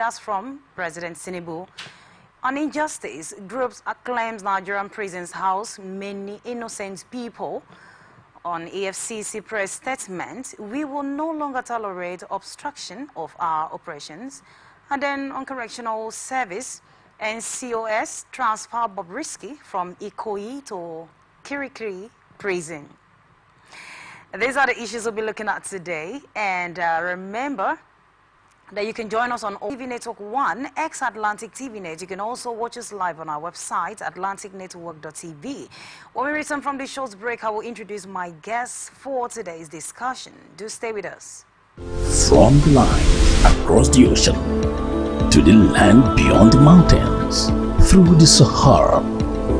That's from President Tinubu. On injustice, groups acclaims Nigerian prisons house many innocent people. On EFCC press statement, we will no longer tolerate obstruction of our operations. And then on correctional service, NCOS transfer Bobrisky from Ikoyi to Kirikiri prison. These are the issues we'll be looking at today. And remember that you can join us on TV Network 1, Atlantic TV Net. You can also watch us live on our website, atlanticnetwork.tv. When we return from this short break, I will introduce my guests for today's discussion. Do stay with us. From the line across the ocean to the land beyond the mountains, through the Sahara,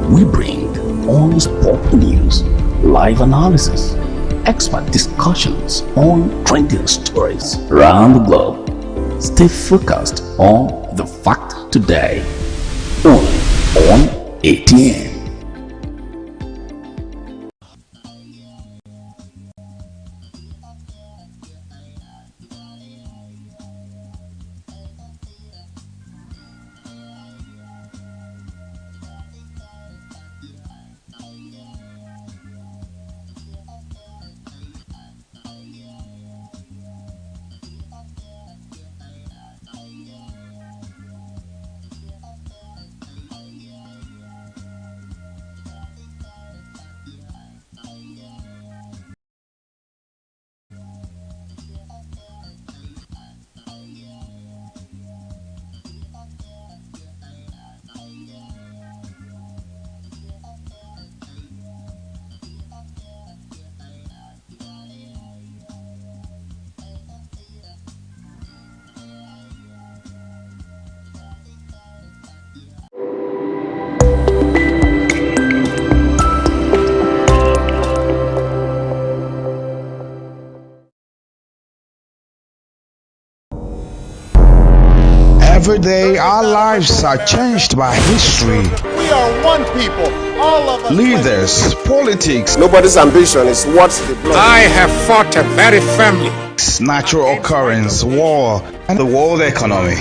we bring all sport news, live analysis, expert discussions on trending stories around the globe. Stay focused on the fact today, only on ATN. Every day, our lives are changed by history. We are one people, all of us. Leaders, politics. Nobody's ambition is what the blood. I have fought very firmly. Natural occurrence, war, and the world economy.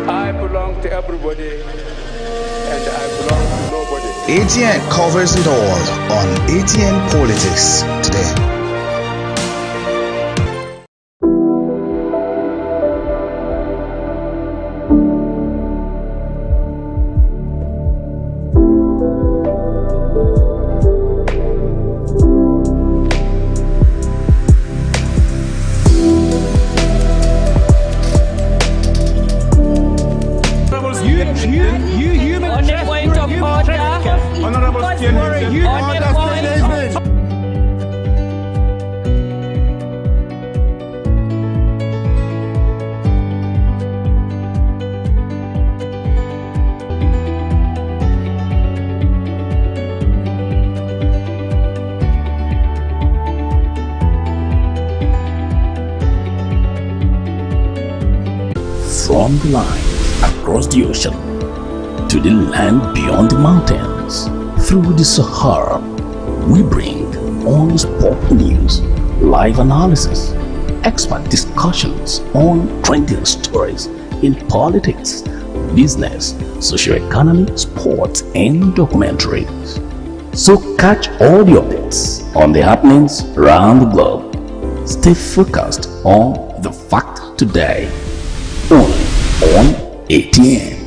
I belong to everybody, and I belong to nobody. ATN covers it all on ATN Politics today. From the line across the ocean to the land beyond the mountains, through the Sahara, we bring all sport news, live analysis, expert discussions on trending stories in politics, business, socio-economy, sports, and documentaries. So catch all the updates on the happenings around the globe. Stay focused on the fact today, only on ATN.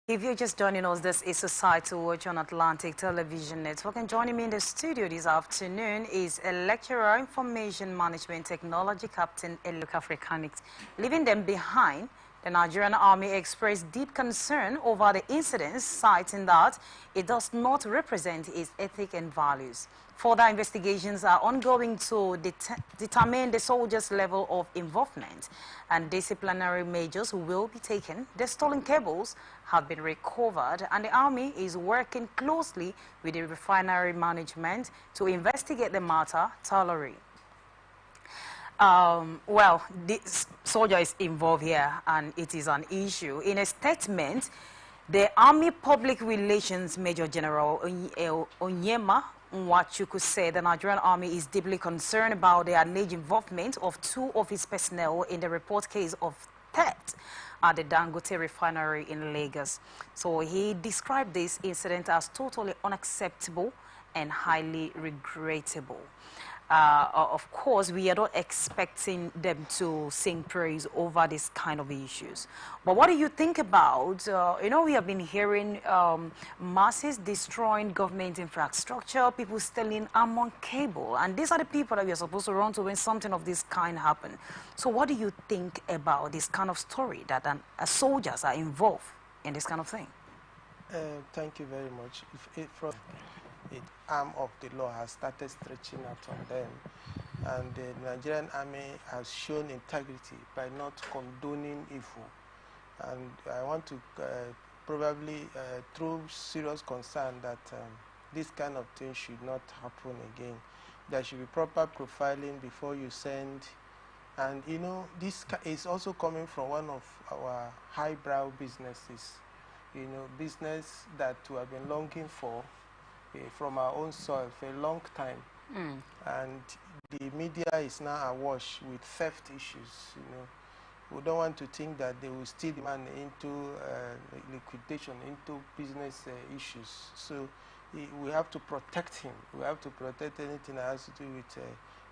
If you're just joining us, this is Society Watch on Atlantic Television Network. And joining me in the studio this afternoon is a lecturer, Information Management Technology Captain Eluk Africanics, leaving them behind The Nigerian Army expressed deep concern over the incidents, citing that it does not represent its ethics and values. Further investigations are ongoing to determine the soldiers' level of involvement, and disciplinary measures will be taken. The stolen cables have been recovered, and the Army is working closely with the refinery management to investigate the matter thoroughly. Well, this soldier is involved here, and it is an issue. In a statement, the Army Public Relations Major General Onyema Nwachukwu said the Nigerian Army is deeply concerned about the alleged involvement of 2 of its personnel in the report case of theft at the Dangote refinery in Lagos. So he described this incident as totally unacceptable and highly regrettable. Of course, we are not expecting them to sing praise over this kind of issues. But what do you think about, we have been hearing masses destroying government infrastructure, people stealing among cable, and these are the people that we are supposed to run to when something of this kind happens. So what do you think about this kind of story that soldiers are involved in this kind of thing? Thank you very much. The arm of the law has started stretching out on them, and the Nigerian Army has shown integrity by not condoning evil. And I want to probably through serious concern that this kind of thing should not happen again. There should be proper profiling before you send. And this is also coming from one of our highbrow businesses, business that we have been longing for from our own soil for a long time. And the media is now awash with theft issues. We don't want to think that they will steal the man into liquidation, into business issues. So we have to protect him. We have to protect anything that has to do with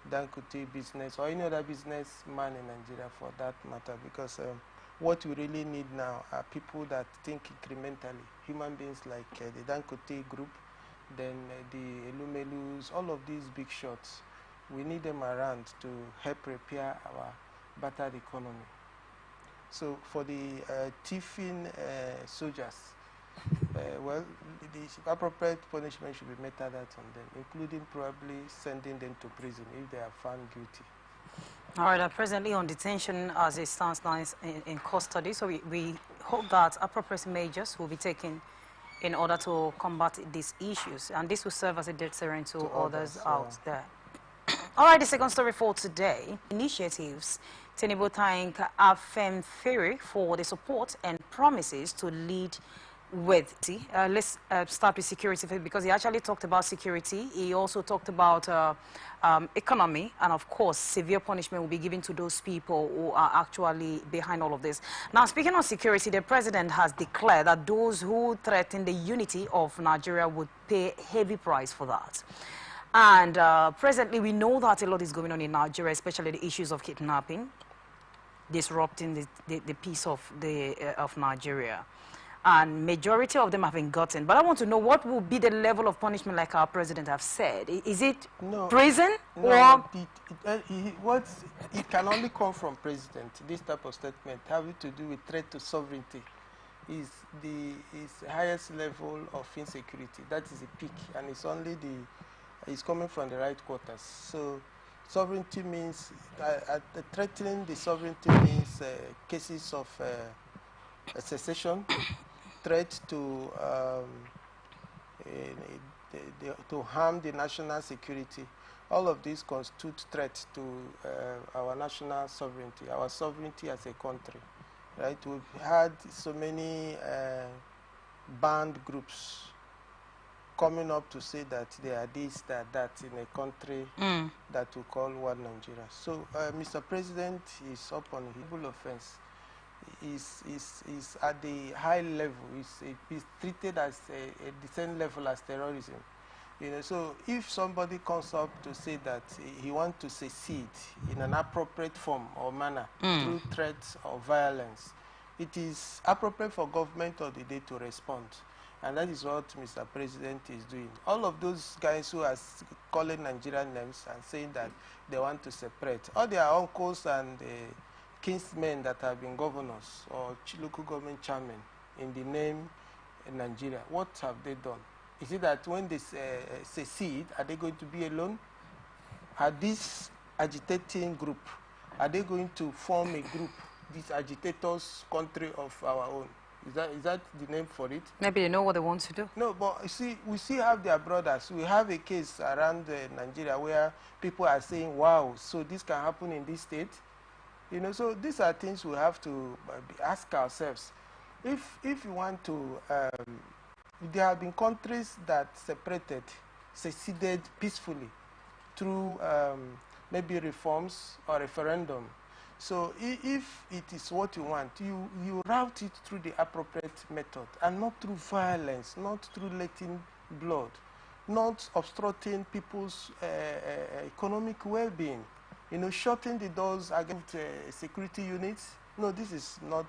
Dangote business or any other businessman in Nigeria for that matter, because what we really need now are people that think incrementally, human beings like the Dangote group, then the Elumelus, all of these big shots. We need them around to help repair our battered economy. So for the thieving soldiers, well, the appropriate punishment should be meted out on them, including probably sending them to prison if they are found guilty. All right, are presently on detention as it stands now in custody, so we hope that appropriate measures will be taken in order to combat these issues, and this will serve as a deterrent to others out there. All right, the second story for today, initiatives. Tinubu thank Atn Theory for the support and promises to lead with. Let's start with security, because he actually talked about security. He also talked about economy, and of course severe punishment will be given to those people who are actually behind all of this. Now, speaking of security, the president has declared that those who threaten the unity of Nigeria would pay a heavy price for that. And presently we know that a lot is going on in Nigeria, especially the issues of kidnapping, disrupting the peace of Nigeria. And majority of them have been gotten. But I want to know, what will be the level of punishment, like our president have said? Is it prison? No, it can only come from president. This type of statement having to do with threat to sovereignty is the highest level of insecurity. That is the peak, and it's only it's coming from the right quarters. So sovereignty means threatening the sovereignty means cases of secession, threat to harm the national security. All of these constitute threats to our national sovereignty as a country. Right? We've had so many banned groups coming up to say that they are this, that in a country that we call one Nigeria. So Mr. President is up on his civil offense. Is at the high level. Is treated as the same level as terrorism. So if somebody comes up to say that he wants to secede in an appropriate form or manner through threats or violence, it is appropriate for government of the day to respond. And that is what Mr. President is doing. All of those guys who are calling Nigerian names and saying that they want to separate, all their uncles and kinsmen that have been governors or local government chairmen in the name Nigeria, what have they done? Is it that when they secede, are they going to be alone? Are this agitating group, are they going to form a group, these agitators country of our own? Is that the name for it? Maybe they know what they want to do. No, but you see, we still have their brothers. We have a case around Nigeria where people are saying, wow, so this can happen in this state. You know, so these are things we have to ask ourselves. If you want to, there have been countries that seceded peacefully through maybe reforms or referendum. So if it is what you want, you route it through the appropriate method and not through violence, not through letting blood, not obstructing people's economic well-being. You know, shutting the doors against security units. No, this is not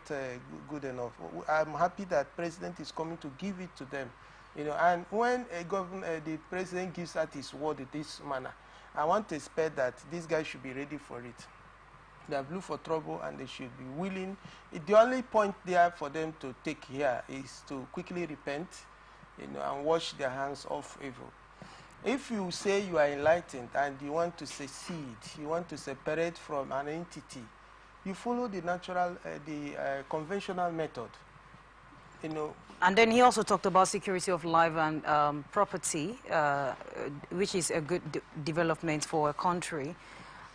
good enough. I'm happy that President is coming to give it to them. You know, and when the President gives out his word in this manner, I want to expect that these guys should be ready for it. They are blue for trouble and they should be willing. The only point there for them to take here is to quickly repent, you know, and wash their hands off evil. If you say you are enlightened and you want to secede, you want to separate from an entity, you follow the natural, conventional method, you know. And then he also talked about security of life and property, which is a good development for a country.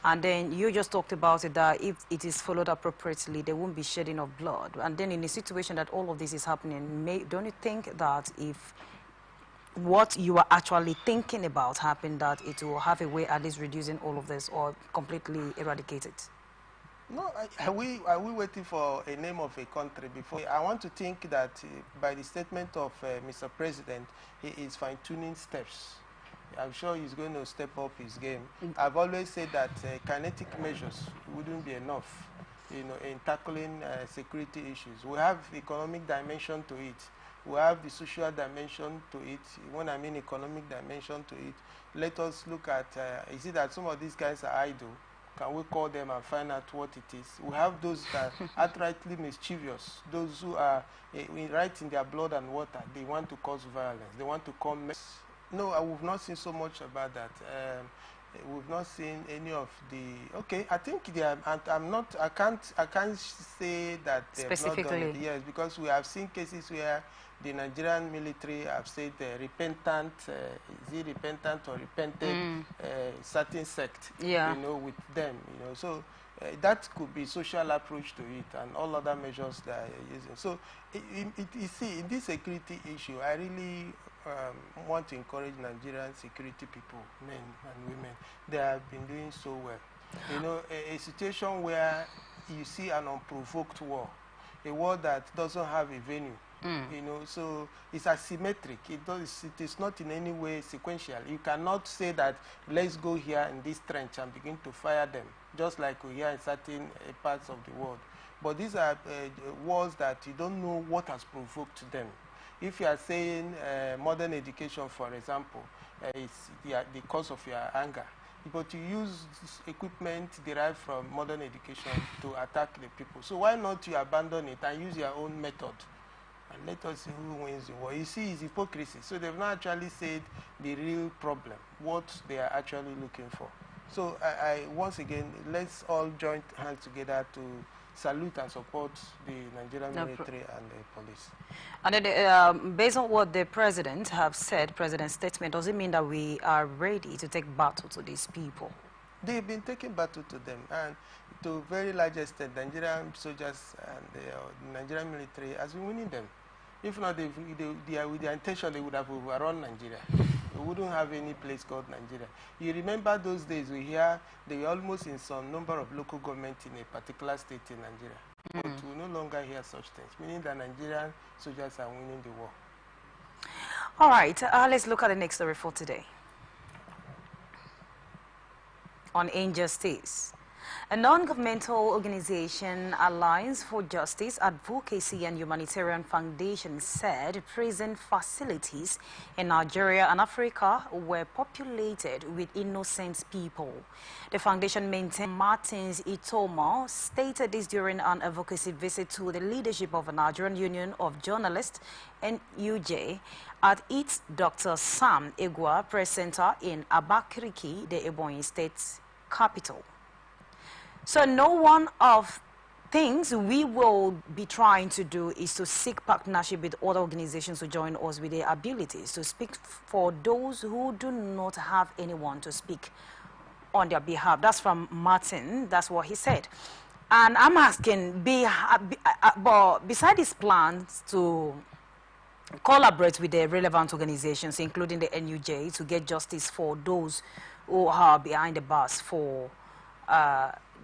And then you just talked about it, that if it is followed appropriately, there won't be shedding of blood. And then in a situation that all of this is happening, don't you think that if what you are actually thinking about happened, that it will have a way at least reducing all of this or completely eradicate it? No, are we waiting for a name of a country before? I want to think that by the statement of Mr. President, he is fine-tuning steps. I'm sure he's going to step up his game. I've always said that kinetic measures wouldn't be enough, you know, in tackling security issues. We have economic dimension to it. We have the social dimension to it. When I mean economic dimension to it, let us look at, is it that some of these guys are idle? Can we call them and find out what it is? We have those that are outrightly mischievous, those who are right in their blood and water. They want to cause violence. They want to come. No, we've not seen so much about that. We've not seen any of the. Okay, I think they are. I'm not. I can't say that they have not done it. Yes, because we have seen cases where the Nigerian military have said repentant. Is it repentant or repented? Certain sect. Yeah. You know, with them. You know, so. That could be social approach to it and all other measures that are using. So, you see, in this security issue, I really want to encourage Nigerian security people, men and women. They have been doing so well. You know, a situation where you see an unprovoked war, a war that doesn't have a venue. You know, so it's asymmetric. It is not in any way sequential. You cannot say that let's go here in this trench and begin to fire them, just like we hear in certain parts of the world. But these are wars that you don't know what has provoked them. If you are saying modern education, for example, is the cause of your anger, but you use equipment derived from modern education to attack the people. So why not you abandon it and use your own method? And let us see who wins the war. You see, it's hypocrisy. So they've not actually said the real problem, what they are actually looking for. So once again, let's all join hands together to salute and support the Nigerian military and the police. And then, based on what the president have said, president's statement, does it mean that we are ready to take battle to these people? They've been taking battle to them, and to a very large extent, Nigerian soldiers and the Nigerian military has been winning them. If not, with their intention, they would have overrun Nigeria. We wouldn't have any place called Nigeria. You remember those days we hear they were almost in some number of local governments in a particular state in Nigeria. But we no longer hear such things, meaning that Nigerian soldiers are winning the war. All right, let's look at the next story for today. On injustice. A non-governmental organization, Alliance for Justice, Advocacy and Humanitarian Foundation, said prison facilities in Nigeria and Africa were populated with innocent people. The foundation maintained Martins Itoma stated this during an advocacy visit to the leadership of the Nigerian Union of Journalists, NUJ, at its Dr. Sam Egwa Press Center in Abakaliki, the Ebonyi State capital. So one of things we will be trying to do is to seek partnership with other organizations to join us with their abilities to speak for those who do not have anyone to speak on their behalf. That's from Martin. That's what he said. And I'm asking, but beside his plans to collaborate with the relevant organizations, including the NUJ, to get justice for those who are behind the bars for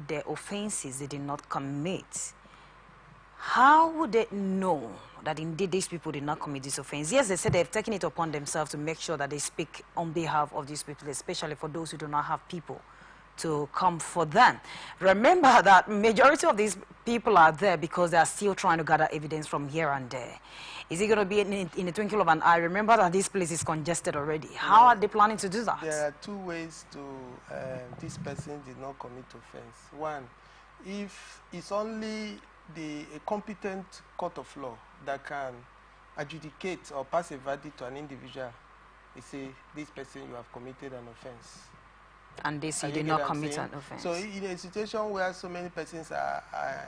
the offenses they did not commit, how would they know that indeed these people did not commit this offense? Yes, they said they've taken it upon themselves to make sure that they speak on behalf of these people, especially for those who do not have people to come for them. Remember that majority of these people are there because they are still trying to gather evidence from here and there. Is it going to be in the twinkle of an eye? Remember that this place is congested already. How are they planning to do that? There are two ways to this person did not commit offense. One, if it's only a competent court of law that can adjudicate or pass a verdict to an individual, they say, this person, you have committed an offense. And they say you did not commit an offense. So in a situation where so many persons are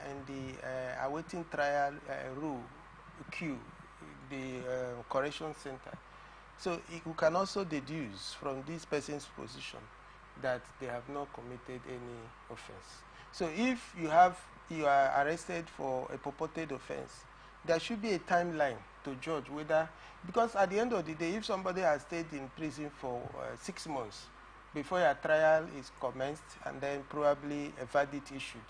in the awaiting trial queue, the correction center, so we can also deduce from this person's position that they have not committed any offense. So if you are arrested for a purported offense, there should be a timeline to judge whether, because at the end of the day, if somebody has stayed in prison for 6 months before your trial is commenced and then probably a verdict issued,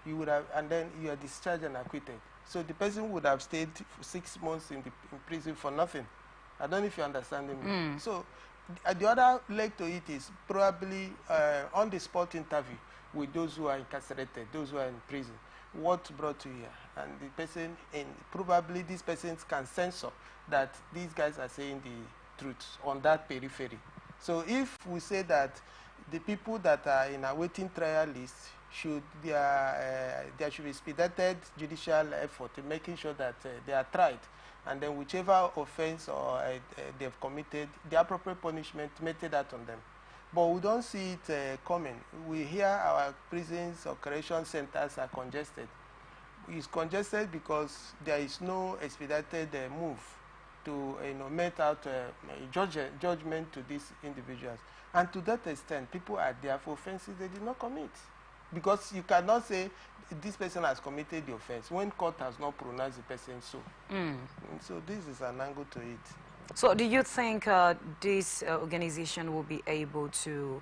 you would have, and then you are discharged and acquitted. So the person would have stayed for 6 months in prison for nothing. I don't know if you understand me. So the other leg to it is probably on the spot interview with those who are incarcerated, those who are in prison. What brought you here? And the person, probably these persons can censor that these guys are saying the truth on that periphery. So if we say that the people that are in a waiting trial list, there should be expedited judicial effort in making sure that they are tried, and then whichever offense or they've committed, the appropriate punishment meted out on them. But we don't see it coming. We hear our prisons or correction centers are congested. It's congested because there is no expedited move to mete out judgment to these individuals. And to that extent, people are there for offenses they did not commit. Because you cannot say this person has committed the offense when court has not pronounced the person so. So this is an angle to it. So do you think this organization will be able to,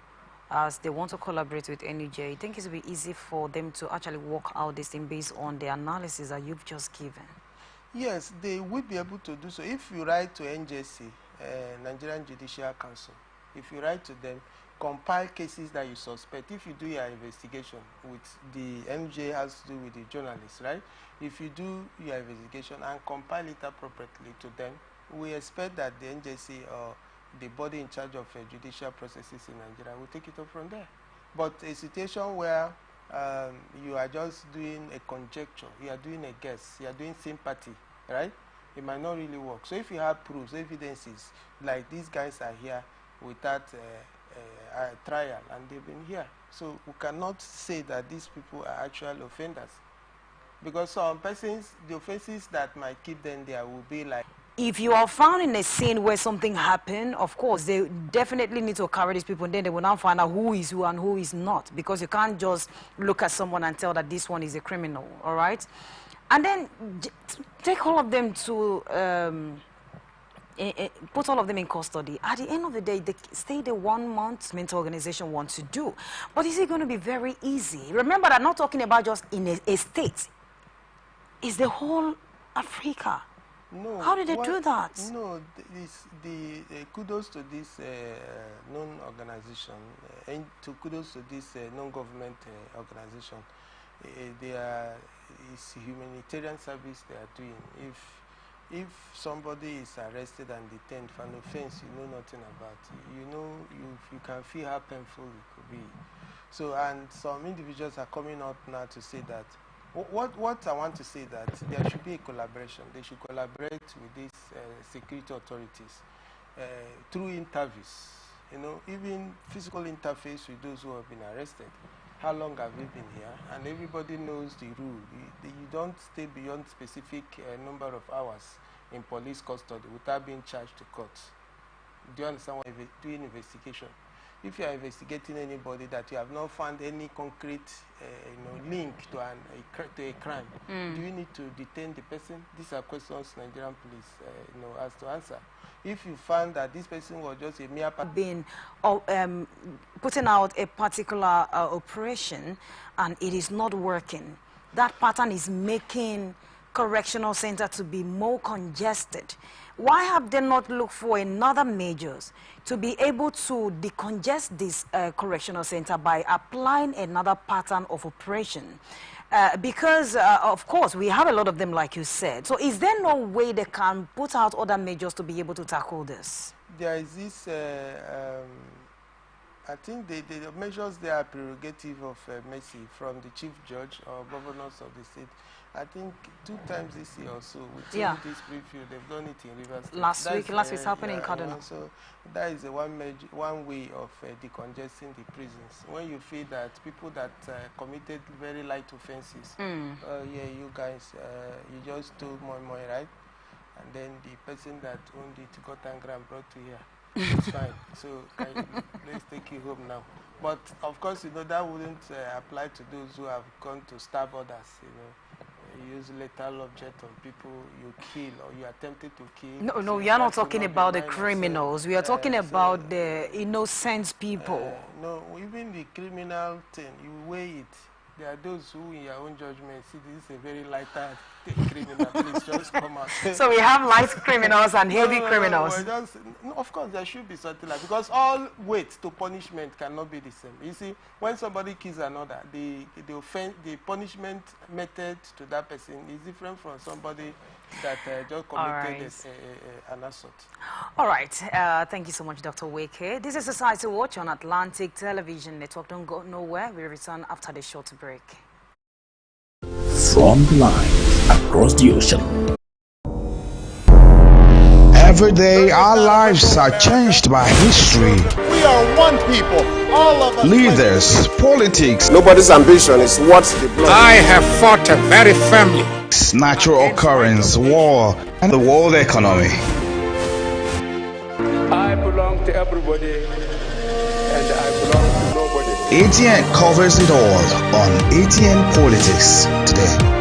as they want to collaborate with NUJ, you think it will be easy for them to actually work out this thing based on the analysis that you've just given? Yes, they will be able to do so. If you write to NJC, Nigerian Judicial Council, if you write to them, compile cases that you suspect. If you do your investigation with the NJ has to do with the journalists, right? If you do your investigation and compile it appropriately to them, we expect that the NJC or the body in charge of judicial processes in Nigeria will take it up from there. But a situation where you are just doing a conjecture, you are doing a guess, you are doing sympathy, right? It might not really work. So if you have proofs, evidences, like these guys are here without trial and they've been here. So we cannot say that these people are actual offenders. Because some persons, the offenses that might keep them there will be like... If you are found in a scene where something happened, of course, they definitely need to carry these people, and then they will now find out who is who and who is not. Because you can't just look at someone and tell that this one is a criminal, all right? And then take all of them to... put all of them in custody. At the end of the day, they stay the 1 month mental organization wants to do. But is it going to be very easy? Remember that I'm not talking about just in a state. It's the whole Africa. No. How did they do that? No, kudos to this non-organization, and kudos to this non-government organization. It's humanitarian service they are doing. If somebody is arrested and detained for an offense you know nothing about, you can feel how painful it could be. So, and some individuals are coming out now to say that, what I want to say that there should be a collaboration. They should collaborate with these security authorities through interviews. Even physical interface with those who have been arrested. How long have you been here? And everybody knows the rule. You don't stay beyond specific number of hours in police custody without being charged to court. Do you understand why doing investigation? If you are investigating anybody that you have not found any concrete link to a crime, do you need to detain the person? These are questions Nigerian police has to answer. If you find that this person was just a mere been putting out a particular operation and it is not working, that pattern is making correctional center to be more congested. Why have they not looked for another measures to be able to decongest this correctional center by applying another pattern of operation? Because, of course, we have a lot of them, like you said. So is there no way they can put out other measures to be able to tackle this? There is this, I think the measures, they are prerogative of mercy from the chief judge or governors of the state. I think 2 times this year or so, within this preview, they've done it in Rivers State. Last week's happening in Kaduna. So that is one way of decongesting the prisons. When you feel that people that committed very light offenses, yeah, you guys, you just stole more money, right? And then the person that owned it got angry and brought to here. It's fine. So let's take you home now. But of course, that wouldn't apply to those who have gone to stab others. You use lethal object on people you kill or you attempted to kill. No, we are not talking about the criminals. We are talking about the innocent people. No, even the criminal thing, you weigh it. There are those who, in your own judgment, see this is a very lighter criminal. Please just come out. So we have light criminals and heavy criminals. No, of course, there should be something like, because all weight to punishment cannot be the same. You see, when somebody kills another, the punishment method to that person is different from somebody that just committed an assault. All right. Thank you so much, Dr. Weke. This is Society Watch on Atlantic Television Network. Don't go nowhere. We return after the short break. From the line across the ocean. Every day our lives are changed by history. We are one people, all of us. Leaders, politics, Nobody's ambition is what the blood. I have fought very firmly. natural occurrence, war, and the world economy. I belong to everybody, and I belong to nobody. ATN covers it all on ATN Politics today.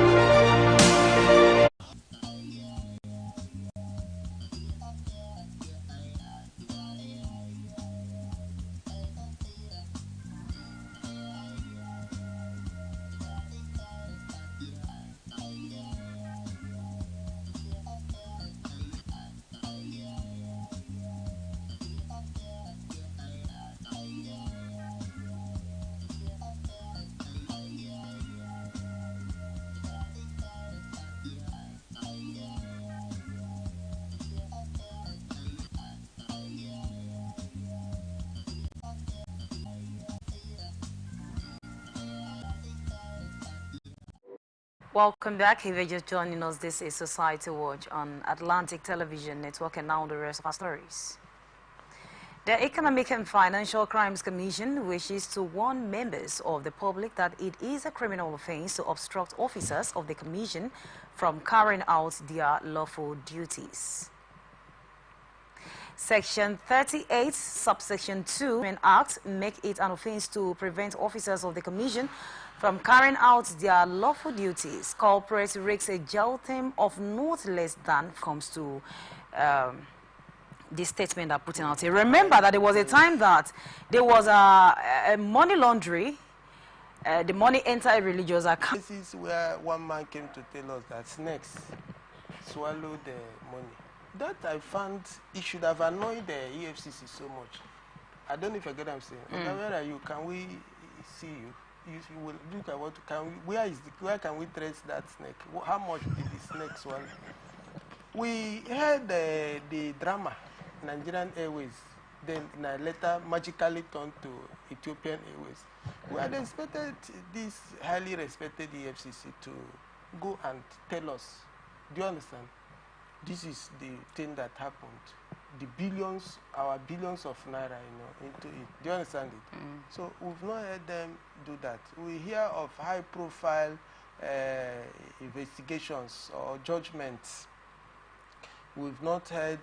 Welcome back. If you're just joining us, this is Society Watch on Atlantic Television Network, and now the rest of our stories. The Economic and Financial Crimes Commission wishes to warn members of the public that it is a criminal offense to obstruct officers of the commission from carrying out their lawful duties. Section 38, subsection 2 Act make it an offense to prevent officers of the commission from carrying out their lawful duties. Corporate risks a jail term of not less than comes to this statement they're putting out here. Remember that there was a time that there was a money laundry. The money entered a religious account. This is where one man came to tell us that snakes, swallow the money. That I found it should have annoyed the EFCC so much. I don't know if I get what I'm saying. Okay, where are you? Can we see you? You will look at what can we? Where can we trace that snake? How much did the snake swallow? We heard the drama, Nigerian Airways, then later magically turned to Ethiopian Airways. We had expected this highly respected EFCC to go and tell us, do you understand? This is the thing that happened. The billions, our billions of naira, into it. Do you understand it? So we've not heard them do that. We hear of high-profile investigations or judgments. We've not heard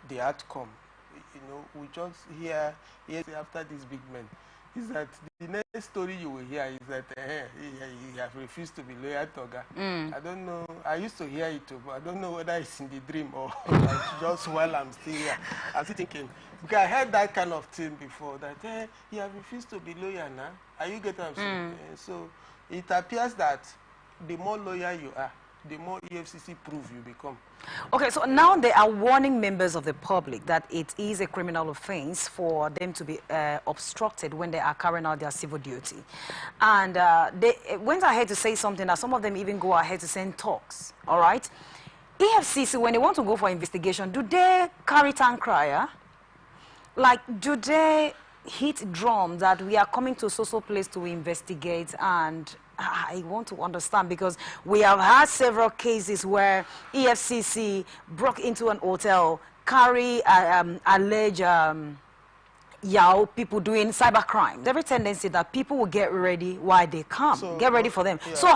the outcome. We just hear after this big man is that the next story you will hear is that he have refused to be loyal to Oga. I don't know. I used to hear it too, but I don't know whether it's in the dream or like just while I'm still here. I'm still thinking, because I heard that kind of thing before, that he have refused to be loyal now. Are you getting what I'm saying? So it appears that the more loyal you are, the more EFCC proof you become. Okay, so now they are warning members of the public that it is a criminal offense for them to be obstructed when they are carrying out their civil duty. And they went ahead to say something that some of them even go ahead to send talks, all right? EFCC, when they want to go for investigation, do they carry tank crier? Like, do they hit drum that we are coming to so place to investigate? And I want to understand, because we have had several cases where EFCC broke into an hotel, carry alleged people doing cyber crime. Every tendency that people will get ready while they come, so, get ready for them. Yeah. So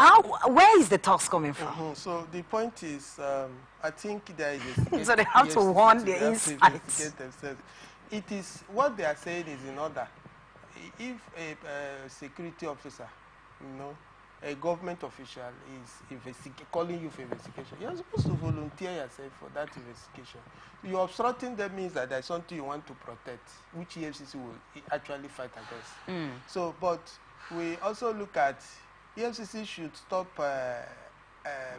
where is the talks coming from? So the point is, I think there is so they have to warn the insights. It is what they are saying is in order. If a security officer, a government official is calling you for investigation, you're supposed to volunteer yourself for that investigation. You're obstructing them means that there's something you want to protect, which EFCC will actually fight against. So, but we also look at EFCC should stop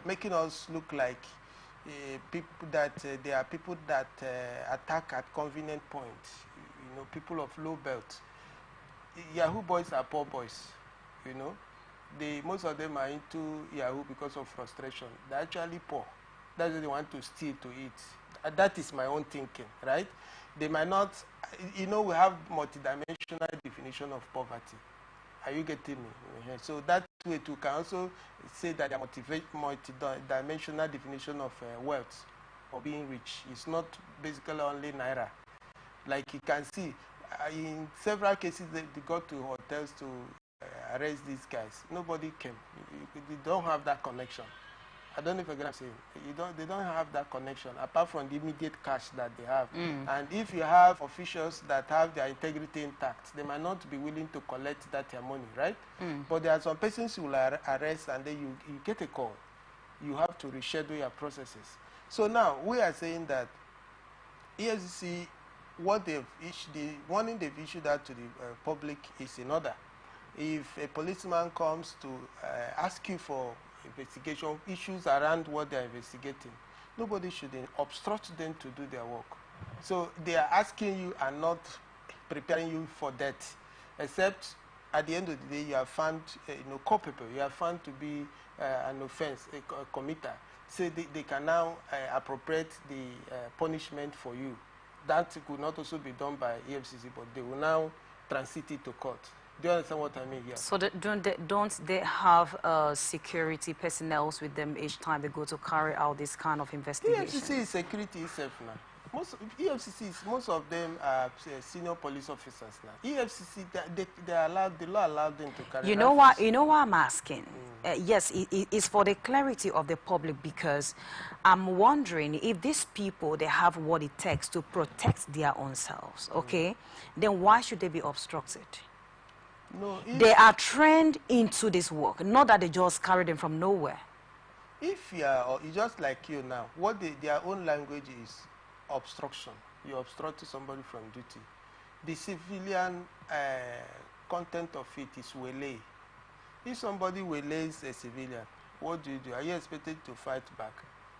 making us look like people that there are people that attack at convenient points. People of low belt. Yahoo boys are poor boys. Most of them are into Yahoo because of frustration. They're actually poor. That's what they want to steal to eat. That is my own thinking, right? They might not, we have multidimensional definition of poverty. Are you getting me? So that way too can also say that the multidimensional definition of wealth or being rich is not basically only naira. Like you can see, in several cases they got to hotels to arrest these guys. Nobody came. They don't have that connection. I don't know if I'm saying. They don't have that connection apart from the immediate cash that they have. And if you have officials that have their integrity intact, they might not be willing to collect that their money, right? But there are some persons who will arrest and then you get a call. You have to reschedule your processes. So now we are saying that EFCC, the warning they've issued out to the public is in order. If a policeman comes to ask you for investigation issues around what they're investigating, nobody should obstruct them to do their work. So they are asking you and not preparing you for that, except at the end of the day you have found culpable, you have found to be an offense, a committer. So they can now appropriate the punishment for you. That could not also be done by EFCC, but they will now transit it to court. Do you understand what I mean here? So don't they have security personnel with them each time they go to carry out this kind of investigation? EFCC is security itself now. Most of them are senior police officers now. EFCC, they are allowed, the law allowed them to carry. You know why I'm asking? Yes, it's for the clarity of the public, because I'm wondering if these people, they have what it takes to protect their own selves. Okay, then why should they be obstructed? No, they are trained into this work, not that they just carry them from nowhere. If you are, or just like you now, what their own language is obstruction. You obstruct somebody from duty. The civilian content of it is waylay. If somebody waylays a civilian, what do? Are you expected to fight back?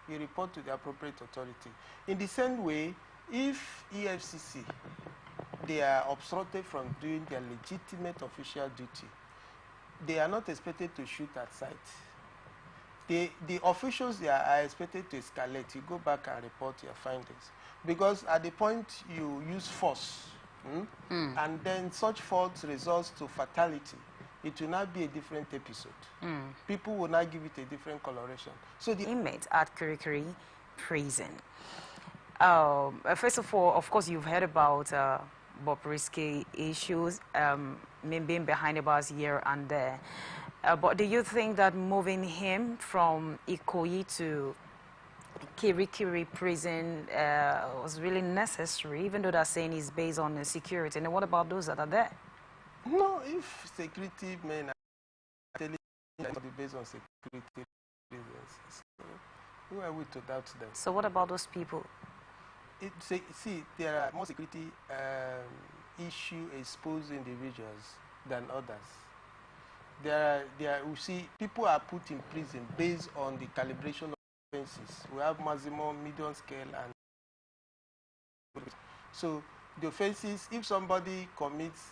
you report to the appropriate authority. In the same way, if EFCC, they are obstructed from doing their legitimate official duty, they are not expected to shoot at sight. The officials there are expected to escalate. You go back and report your findings. Because at the point you use force, and then such force results to fatality, it will not be a different episode. People will not give it a different coloration. So the inmates at Kirikiri prison. First of all, of course, you've heard about Bobrisky issues, being behind the bars here and there. But do you think that moving him from Ikoyi to Kirikiri prison was really necessary, even though they're saying it's based on security? And what about those that are there? No, if security men are telling you that it's based on security reasons, so who are we to doubt them? So what about those people? See, there are more security issue exposed individuals than others. We see people are put in prison based on the calibration of offenses. We have maximum, medium scale, and so the offenses. If somebody commits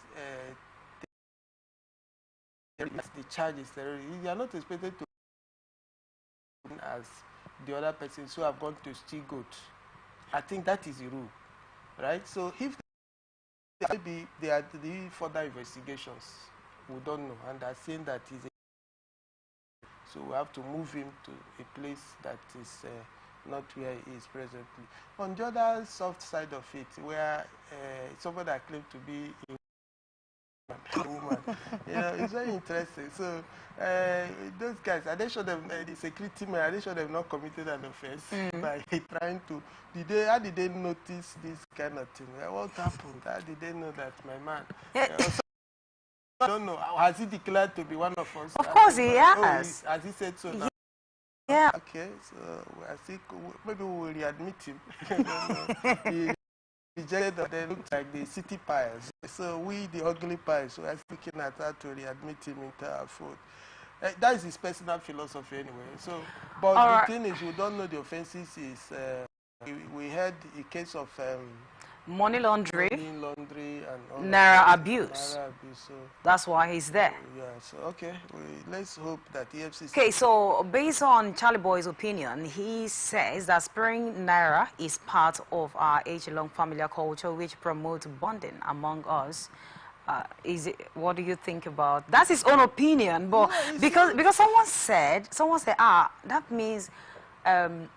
the charge is terrorism, you are not expected to as the other persons who have gone to steal goat. I think that is the rule, right? So if maybe they are doing further investigations, we don't know, and are saying that is so we have to move him to a place that is not where he is presently. On the other soft side of it, where somebody that claimed to be a woman, it's very interesting. So those guys, are they sure them the security men? Are they sure they've not committed an offense by trying to? How did they notice this kind of thing? What happened? How did they know that my man? I don't know. Has he declared to be one of us? Of course he has. Has he said so now? Yeah. Okay, so I think maybe we will readmit him. He rejected, they look like the city pies. So we, the ugly pies, we are looking at how to readmit him into our fold. That is his personal philosophy anyway. So, but the thing is, we don't know the offenses. We had a case of money laundering, and all naira abuse. Naira abuse. So, that's why he's there. Yeah. So okay, let's hope that EFCC. Okay. So based on Charlie Boy's opinion, he says that sparing naira is part of our age-long familiar culture, which promotes bonding among us. What do you think about? That's his own opinion, but because someone said, that means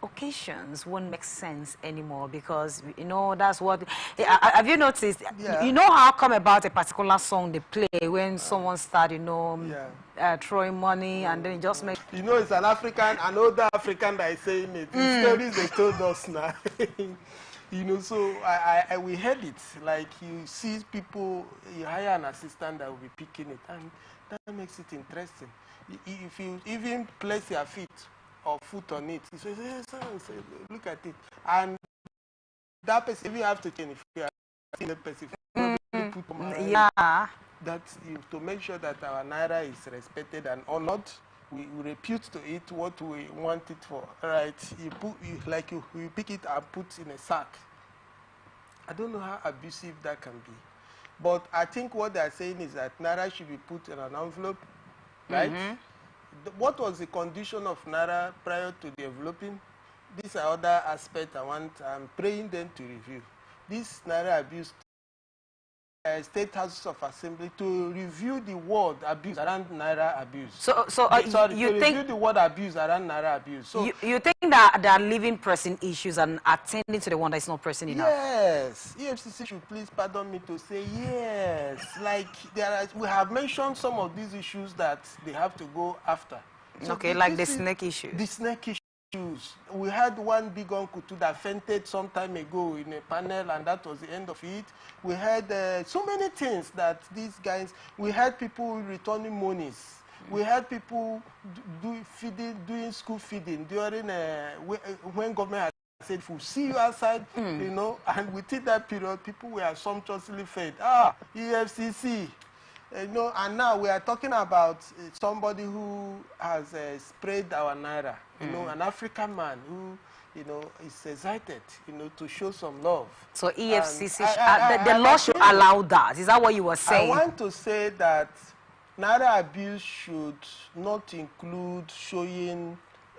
occasions won't make sense anymore, because that's what have you noticed? Yeah. You know how come about a particular song they play when someone start throwing money, and then it just makes it's an older African that is saying it. The stories they told us now. So we heard it, like you see people, you hire an assistant that will be picking it, and that makes it interesting. If you even place your feet or foot on it, he says, yes, look at it. And that person, if you have to change, if you are seeing the person, to make sure that our naira is respected and honored, we repute to it what we want it for. Right? You pick it and put in a sack. I don't know how abusive that can be, but I think what they are saying is that naira should be put in an envelope, right? What was the condition of naira prior to the enveloping? These are other aspects I'm praying them to review. This naira abuse, State Houses of Assembly to review the word abuse around naira abuse. Review the word abuse around naira abuse. So you think that there are living pressing issues and attending to the one that is not pressing enough? Yes, EFCC should please pardon me to say yes. Like we have mentioned some of these issues that they have to go after. So okay, like the snake issue. The snake issue. We had one big uncle too that fainted some time ago in a panel, and that was the end of it. We had so many things that these guys, we had people returning monies. We had people doing school feeding during when government had said, we'll see you outside, and within that period, people were sumptuously fed. EFCC, You know, and now we are talking about somebody who has sprayed our naira. You know, an African man who, you know, is excited, you know, to show some love. So EFCC, the law should allow that. Is that what you were saying? I want to say that naira abuse should not include showing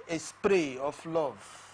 a spray of love.